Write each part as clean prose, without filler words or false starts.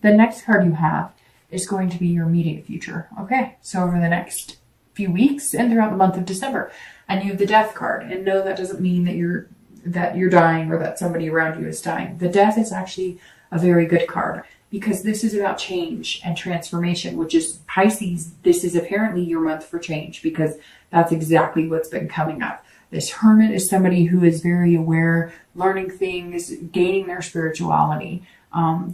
The next card you have is going to be your immediate future. Okay, so over the next few weeks and throughout the month of December. And you have the death card. And no, that doesn't mean that you're dying or that somebody around you is dying. The death is actually a very good card because this is about change and transformation, which is Pisces. This is apparently your month for change because that's exactly what's been coming up. This hermit is somebody who is very aware, learning things, gaining their spirituality.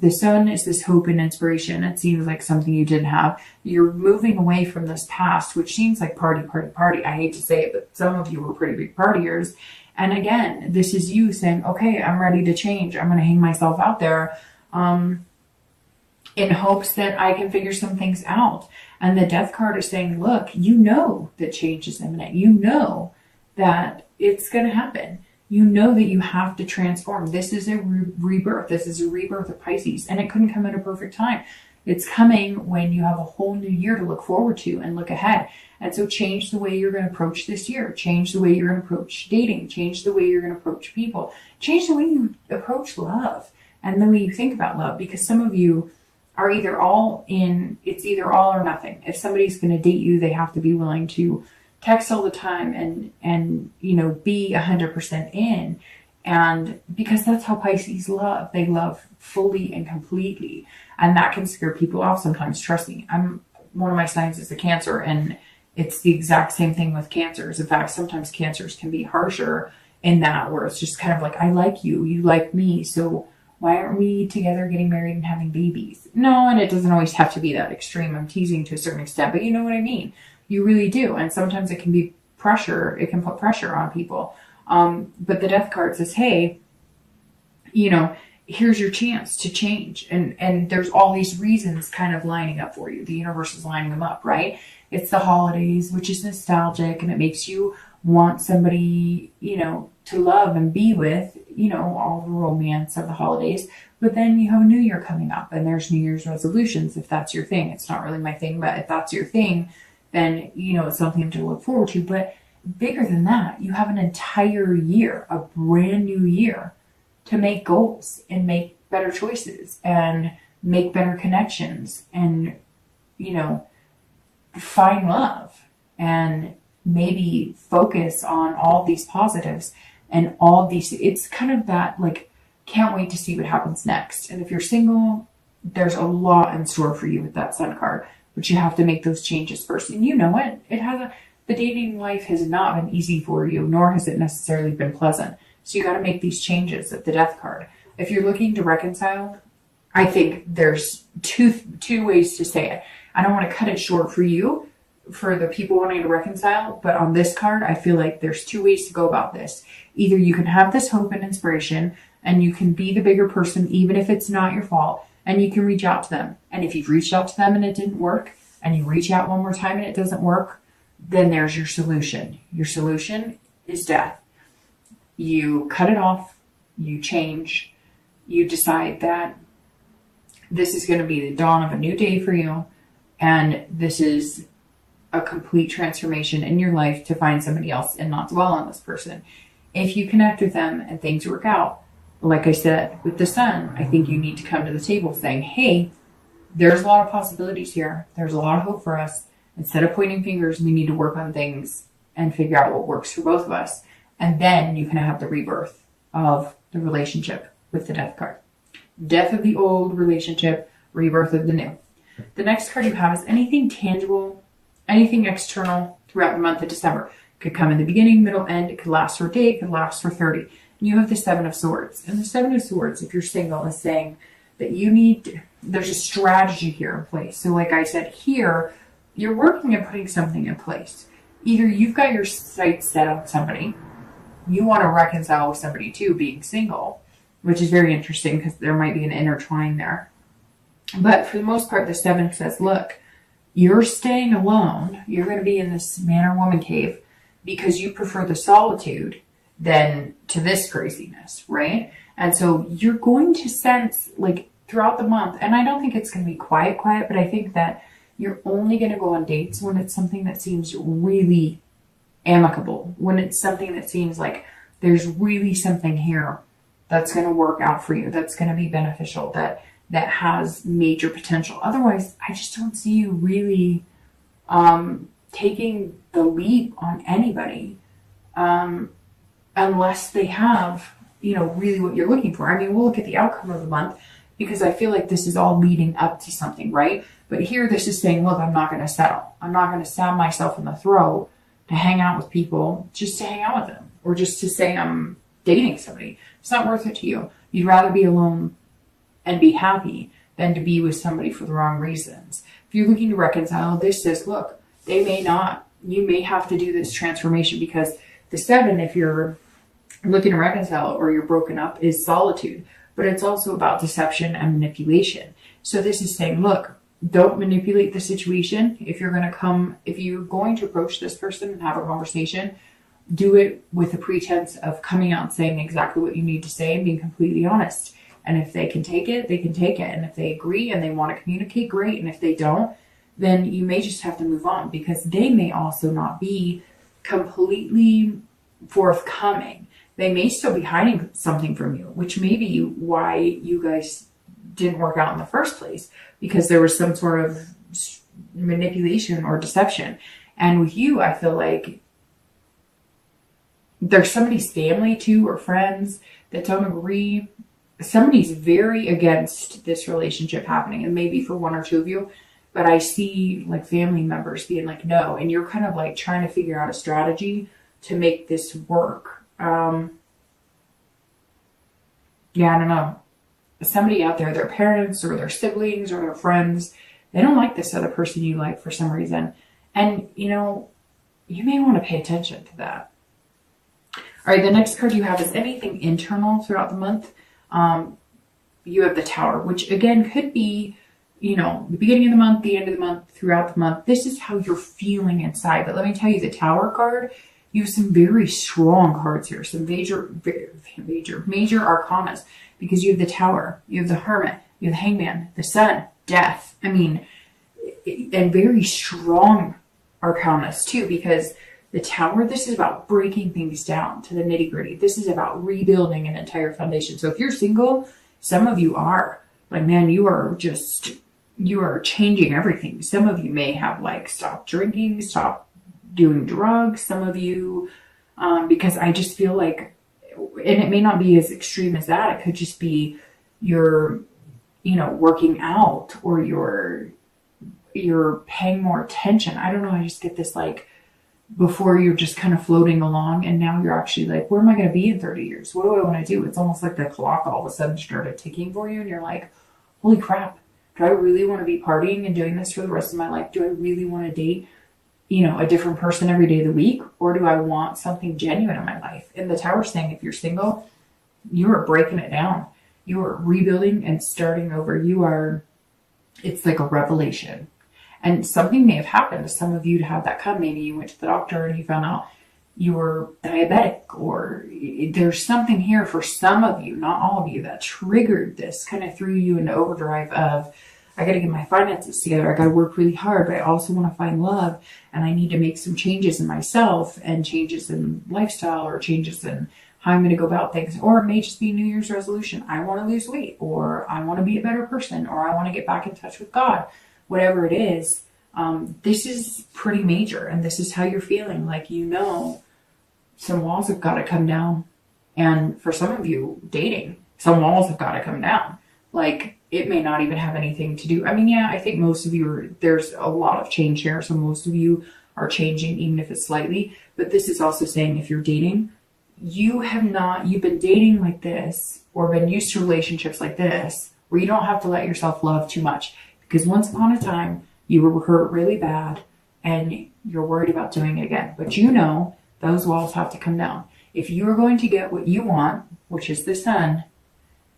The sun is this hope and inspiration. It seems like something you didn't have. You're moving away from this past, which seems like party, party, party. I hate to say it, but some of you were pretty big partiers. And again, this is you saying, okay, I'm ready to change. I'm going to hang myself out there in hopes that I can figure some things out. And the death card is saying, look, you know that change is imminent. You know that it's going to happen. You know that you have to transform. This is a rebirth. This is a rebirth of Pisces. And it couldn't come at a perfect time. It's coming when you have a whole new year to look forward to and look ahead. And so change the way you're going to approach this year. Change the way you're going to approach dating. Change the way you're going to approach people. Change the way you approach love and the way you think about love. Because some of you are either all in, it's either all or nothing. If somebody's going to date you, they have to be willing to text all the time and you know, be 100% in. And because that's how Pisces love. They love fully and completely. And that can scare people off sometimes. Trust me. One of my signs is a Cancer, and it's the exact same thing with Cancers. In fact, sometimes Cancers can be harsher in that, where it's just kind of like, I like you, you like me, so why aren't we together getting married and having babies? No, and it doesn't always have to be that extreme. I'm teasing to a certain extent, but you know what I mean. You really do. And sometimes it can be pressure. It can put pressure on people. But the death card says, hey, you know, here's your chance to change. And there's all these reasons kind of lining up for you. The universe is lining them up, right? It's the holidays, which is nostalgic, and it makes you want somebody, you know, to love and be with, you know, all the romance of the holidays. But then you have a new year coming up, and there's New Year's resolutions, if that's your thing. It's not really my thing, but if that's your thing, then, you know, it's something to look forward to. But bigger than that, you have an entire year, a brand new year, to make goals and make better choices and make better connections and, you know, find love and maybe focus on all these positives and all these. It's kind of that, like, can't wait to see what happens next. And if you're single, there's a lot in store for you with that Sun card. But you have to make those changes first. And you know it. The dating life has not been easy for you, nor has it necessarily been pleasant. So you got to make these changes at the death card. If you're looking to reconcile, I think there's two ways to say it. I don't want to cut it short for you, for the people wanting to reconcile, but on this card, I feel like there's two ways to go about this. Either you can have this hope and inspiration, and you can be the bigger person, even if it's not your fault, and you can reach out to them. And if you've reached out to them and it didn't work, and you reach out one more time and it doesn't work, then there's your solution. Your solution is death. You cut it off, you change, you decide that this is going to be the dawn of a new day for you, and this is a complete transformation in your life to find somebody else and not dwell on this person. If you connect with them and things work out, like I said, with the sun, I think you need to come to the table saying, hey, there's a lot of possibilities here. There's a lot of hope for us. Instead of pointing fingers, we need to work on things and figure out what works for both of us. And then you can have the rebirth of the relationship with the death card. Death of the old relationship, rebirth of the new. The next card you have is anything tangible, anything external throughout the month of December. It could come in the beginning, middle, end. It could last for a day. It could last for 30. And you have the Seven of Swords. And the Seven of Swords, if you're single, is saying that there's a strategy here in place. So like I said, here, you're working at putting something in place. Either you've got your sights set on somebody, you want to reconcile with somebody too, being single, which is very interesting because there might be an intertwine there. But for the most part, the Seven says, look, you're staying alone. You're going to be in this man or woman cave because you prefer the solitude than to this craziness, right? And so you're going to sense, like, throughout the month, and I don't think it's going to be quiet, but I think that you're only going to go on dates when it's something that seems really amicable, when it's something that seems like there's really something here that's going to work out for you, that's going to be beneficial, that that has major potential. Otherwise, I just don't see you really taking the leap on anybody unless they have, really what you're looking for. I mean, we'll look at the outcome of the month because I feel like this is all leading up to something, right? But here, this is saying, look, I'm not going to settle. I'm not going to stab myself in the throat to hang out with people just to hang out with them or just to say I'm dating somebody. It's not worth it to you. You'd rather be alone and be happy than to be with somebody for the wrong reasons. If you're looking to reconcile, this says, look, they may not. You may have to do this transformation because the 7, if you're looking to reconcile or you're broken up, is solitude. But it's also about deception and manipulation. So this is saying, look, don't manipulate the situation. If you're going to approach this person and have a conversation, do it with a pretense of coming out and saying exactly what you need to say and being completely honest. And if they can take it, they can take it. And if they agree and they want to communicate, great. And if they don't, then you may just have to move on because they may also not be completely forthcoming. They may still be hiding something from you, which may be why you guys didn't work out in the first place, because there was some sort of manipulation or deception. And with you, I feel like there's somebody's family too, or friends that don't agree. Somebody's very against this relationship happening, and maybe for 1 or 2 of you, but I see like family members being like, no, and you're kind of like trying to figure out a strategy to make this work. I don't know. Somebody out there, their parents or their siblings or their friends, they don't like this other person you like for some reason. And, you may want to pay attention to that. All right, the next card you have is anything internal throughout the month. You have the Tower, which again could be, the beginning of the month, the end of the month, throughout the month. This is how you're feeling inside. But let me tell you, the Tower card, you have some very strong cards here, some major arcanas, because you have the Tower, you have the Hermit, you have the Hangman, the Sun, Death. I mean, and very strong arcanas too, because the Tower, this is about breaking things down to the nitty gritty. This is about rebuilding an entire foundation. So if you're single, some of you are like, man, you are changing everything. Some of you may have like stopped drinking, stopped doing drugs. Some of you, because I just feel like, and it may not be as extreme as that. It could just be you're, working out, or you're paying more attention. I don't know. I just get this like, before you're just kind of floating along, and now you're actually like, where am I going to be in 30 years? What do I want to do? It's almost like the clock all of a sudden started ticking for you, and you're like, holy crap, do I really want to be partying and doing this for the rest of my life? Do I really want to date, a different person every day of the week? Or do I want something genuine in my life? And the Tower's saying, if you're single, you are breaking it down. You are rebuilding and starting over. It's like a revelation. And something may have happened to some of you to have that come. Maybe you went to the doctor and you found out you were diabetic, or there's something here for some of you, not all of you, that triggered this, kind of threw you into overdrive of, I got to get my finances together. I got to work really hard, but I also want to find love, and I need to make some changes in myself and changes in lifestyle, or changes in how I'm going to go about things. Or it may just be New Year's resolution. I want to lose weight, or I want to be a better person, or I want to get back in touch with God. Whatever it is, this is pretty major, and this is how you're feeling. Like, some walls have got to come down. And for some of you dating, some walls have got to come down. Like, it may not even have anything to do. I mean, yeah, I think most of you there's a lot of change here. So most of you are changing, even if it's slightly. But this is also saying, if you're dating, you've been dating like this, or been used to relationships like this, where you don't have to let yourself love too much. Because once upon a time, you were hurt really bad, and you're worried about doing it again. But those walls have to come down. If you are going to get what you want, which is the Sun,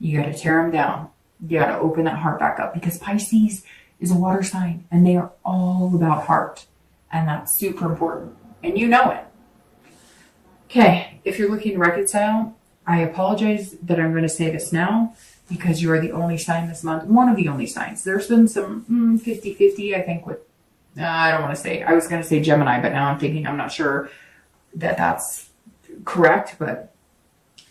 you got to tear them down. You got to open that heart back up, because Pisces is a water sign, and they are all about heart. And that's super important. And you know it. Okay, if you're looking to reconcile, I apologize that I'm going to say this now, because you are the only sign this month, one of the only signs. There's been some 50-50, I think, with, I was going to say Gemini, but now I'm not sure that that's correct. But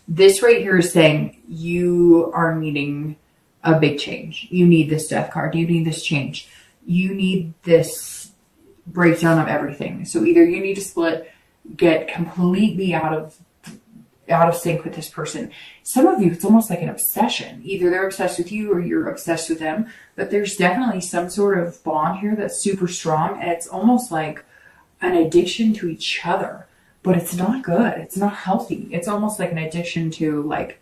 this right here is saying you are needing a big change. You need this death card. You need this change. You need this breakdown of everything. So either you need to split, get completely out of sync with this person. Some of you, it's almost like an obsession. Either they're obsessed with you or you're obsessed with them. But there's definitely some sort of bond here that's super strong. And it's almost like an addiction to each other. But it's not good. It's not healthy. It's almost like an addiction to like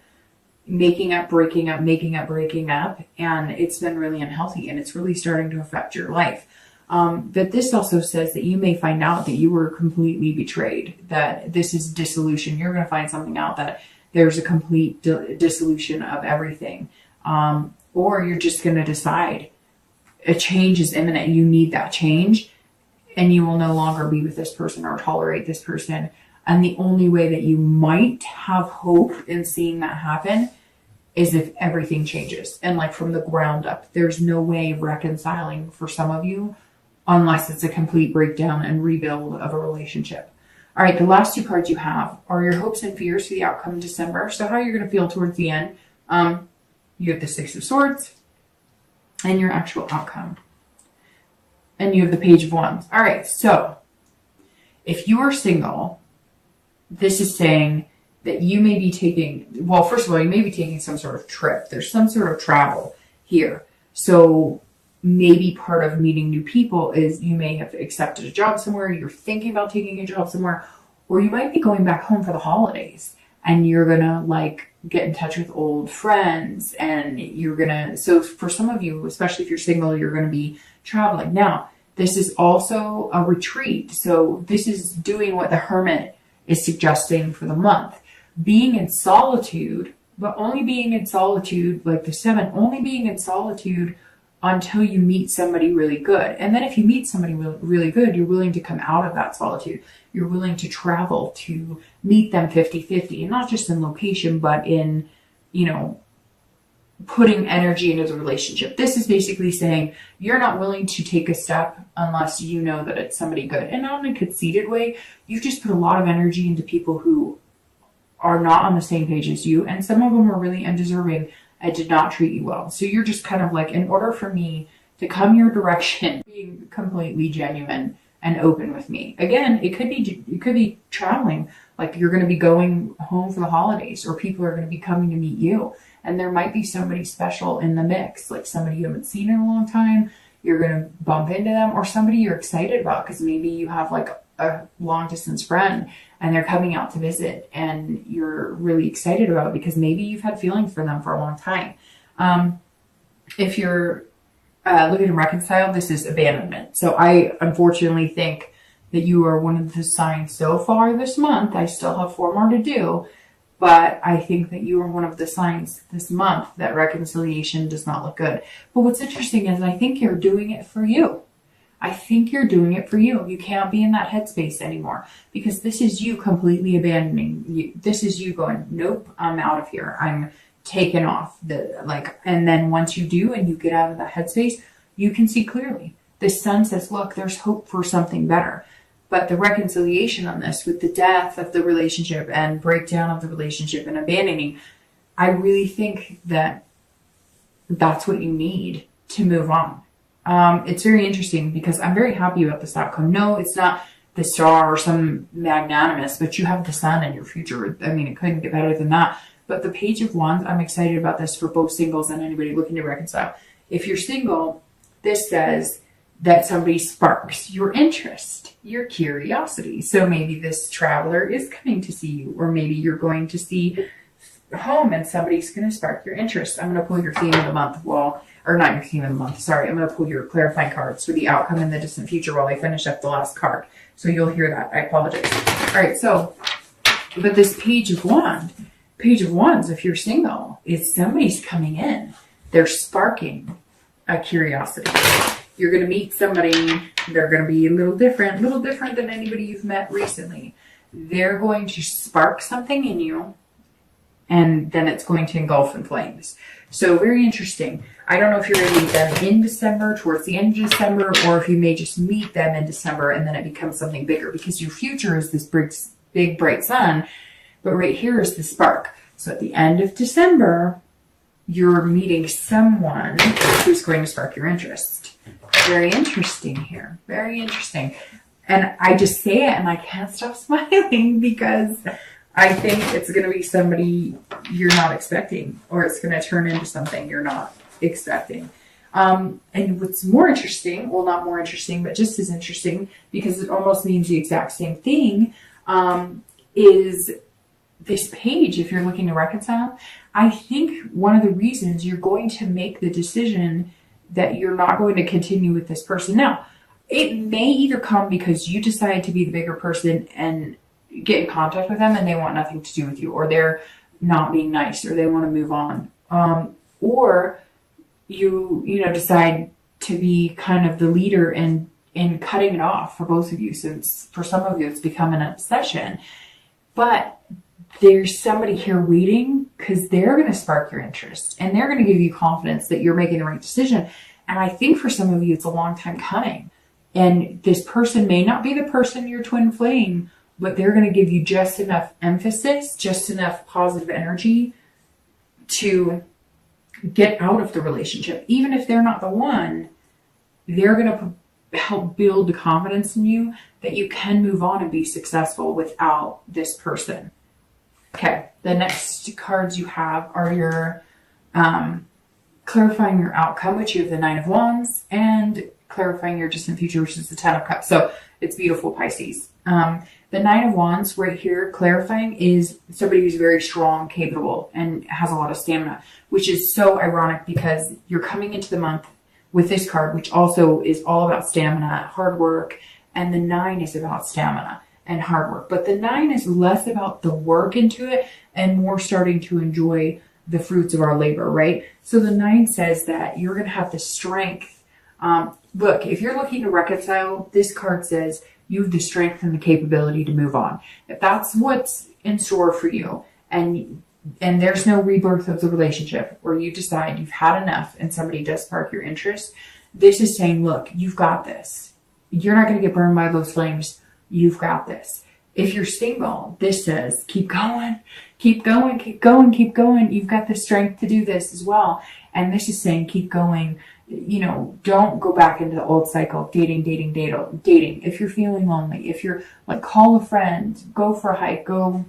making up, breaking up, making up, breaking up. And it's been really unhealthy. And it's really starting to affect your life. But this also says that you may find out that you were completely betrayed, that this is dissolution. You're going to find something out that there's a complete dissolution of everything. Or you're just going to decide a change is imminent. You need that change and you will no longer be with this person or tolerate this person. And the only way that you might have hope in seeing that happen is if everything changes and like from the ground up. There's no way of reconciling for some of you unless it's a complete breakdown and rebuild of a relationship. All right, the last two cards you have are your hopes and fears for the outcome in December. So how you're going to feel towards the end. You have the Six of Swords and your actual outcome. And you have the Page of Wands. All right, so if you are single, this is saying that you may be taking, well, first of all, you may be taking some sort of trip. There's some sort of travel here. So maybe part of meeting new people is you may have accepted a job somewhere, you're thinking about taking a job somewhere, or you might be going back home for the holidays and you're gonna like get in touch with old friends and you're gonna, so for some of you, especially if you're single, you're gonna be traveling. Now, this is also a retreat. So this is doing what the Hermit is suggesting for the month. Being in solitude, but only being in solitude, like the Seven, only being in solitude until you meet somebody really good. And then if you meet somebody really good, you're willing to come out of that solitude. You're willing to travel to meet them 50-50, and not just in location, but in, you know, putting energy into the relationship. This is basically saying you're not willing to take a step unless you know that it's somebody good. And not in a conceited way. You just put a lot of energy into people who are not on the same page as you. And some of them are really undeserving. I did not treat you well. So you're just kind of like, in order for me to come your direction, being completely genuine and open with me. Again, it could be traveling. Like you're going to be going home for the holidays, or people are going to be coming to meet you. And there might be somebody special in the mix, like somebody you haven't seen in a long time. You're going to bump into them, or somebody you're excited about because maybe you have like a long distance friend and they're coming out to visit and you're really excited about it because maybe you've had feelings for them for a long time. If you're looking to reconcile, this is abandonment. So I unfortunately think that you are one of the signs so far this month. I still have 4 more to do, but I think that you are one of the signs this month that reconciliation does not look good. But what's interesting is I think you're doing it for you. I think you're doing it for you. You can't be in that headspace anymore because this is you completely abandoning you. This is you going, nope, I'm out of here. I'm taken off. And then once you do and you get out of that headspace, you can see clearly. The sun says, look, there's hope for something better. But the reconciliation on this with the death of the relationship and breakdown of the relationship and abandoning, I really think that that's what you need to move on. It's very interesting because I'm very happy about this outcome. No, it's not the star or some magnanimous, but you have the sun in your future. I mean, it couldn't get better than that. But the Page of Wands, I'm excited about this for both singles and anybody looking to reconcile. If you're single, this says that somebody sparks your interest, your curiosity. So maybe this traveler is coming to see you, or maybe you're going to see home and somebody's going to spark your interest. I'm going to pull your theme of the month. Or not your theme of the month, sorry. I'm going to pull your clarifying cards for the outcome in the distant future while I finish up the last card. So you'll hear that. I apologize. All right, so, but this Page of Wands, if you're single, is somebody's coming in. They're sparking a curiosity. You're going to meet somebody. They're going to be a little different than anybody you've met recently. They're going to spark something in you, and then it's going to engulf in flames. So very interesting. I don't know if you're going to meet them in December, towards the end of December, or if you may just meet them in December and then it becomes something bigger because your future is this big bright sun, but right here is the spark. So at the end of December, you're meeting someone who's going to spark your interest. Very interesting here. Very interesting. And I just say it and I can't stop smiling because I think it's going to be somebody you're not expecting, or it's going to turn into something you're not expecting. And what's more interesting, well, not more interesting, but just as interesting, because it almost means the exact same thing, is this page. If you're looking to reconcile, I think one of the reasons you're going to make the decision that you're not going to continue with this person. Now, it may either come because you decide to be the bigger person and get in contact with them and they want nothing to do with you, or they're not being nice, or they want to move on. Or you decide to be kind of the leader in cutting it off for both of you, since for some of you it's become an obsession. But there's somebody here waiting because they're going to spark your interest and they're going to give you confidence that you're making the right decision. And I think for some of you, it's a long time coming. And this person may not be the person you're twin flame, but they're going to give you just enough emphasis, just enough positive energy to get out of the relationship. Even if they're not the one, they're going to help build the confidence in you that you can move on and be successful without this person. Okay, the next cards you have are your clarifying your outcome, which you have the Nine of Wands, and clarifying your distant future, which is the Ten of Cups. So it's beautiful, Pisces. The Nine of Wands right here, clarifying, is somebody who's very strong, capable, and has a lot of stamina, which is so ironic because you're coming into the month with this card, which also is all about stamina, hard work, and the 9 is about stamina and hard work. But the 9 is less about the work into it and more starting to enjoy the fruits of our labor, right? So the 9 says that you're going to have the strength. Look, if you're looking to reconcile, this card says you have the strength and the capability to move on. If that's what's in store for you, and there's no rebirth of the relationship, or you decide you've had enough and somebody does spark your interest, this is saying, look, you've got this. You're not going to get burned by those flames. You've got this. If you're single, this says, keep going, keep going, keep going, keep going. You've got the strength to do this as well. And this is saying, keep going. You know, don't go back into the old cycle of dating. If you're feeling lonely, if you're like, call a friend, go for a hike, go,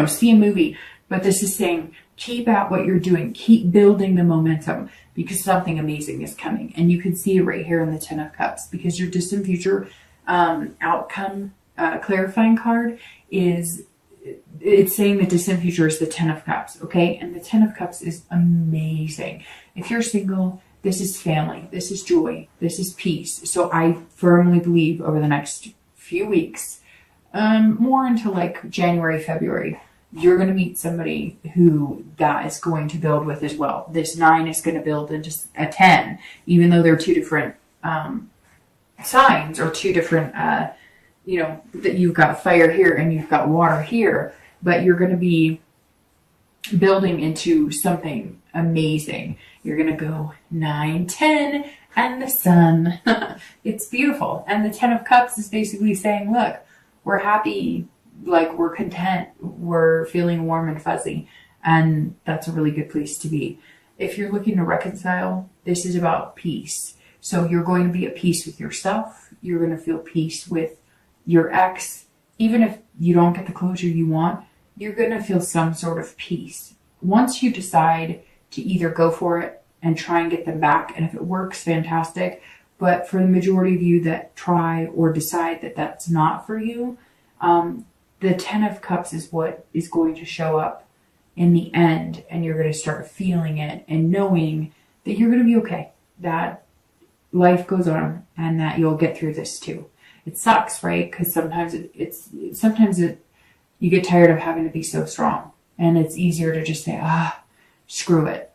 see a movie. But this is saying, keep at what you're doing, keep building the momentum, because something amazing is coming. And you can see it right here in the Ten of Cups, because your distant future outcome clarifying card it's saying the distant future is the Ten of Cups, okay? And the Ten of Cups is amazing. If you're single, this is family, this is joy, this is peace. So I firmly believe over the next few weeks, more into like January, February, you're going to meet somebody who that is going to build with as well. This 9 is going to build into a 10, even though they're two different signs, or two different, that you've got fire here and you've got water here, but you're going to be building into something amazing. You're going to go 9, 10, and the sun. It's beautiful. And the 10 of Cups is basically saying, look, we're happy, like we're content, we're feeling warm and fuzzy. And that's a really good place to be. If you're looking to reconcile, this is about peace. So you're going to be at peace with yourself. You're going to feel peace with your ex. Even if you don't get the closure you want, you're going to feel some sort of peace. Once you decide to either go for it and try and get them back, and if it works, fantastic. But for the majority of you that try or decide that that's not for you, the 10 of Cups is what is going to show up in the end, and you're going to start feeling it and knowing that you're going to be okay, that life goes on, and that you'll get through this too. It sucks, right? Because sometimes you get tired of having to be so strong, and it's easier to just say, screw it.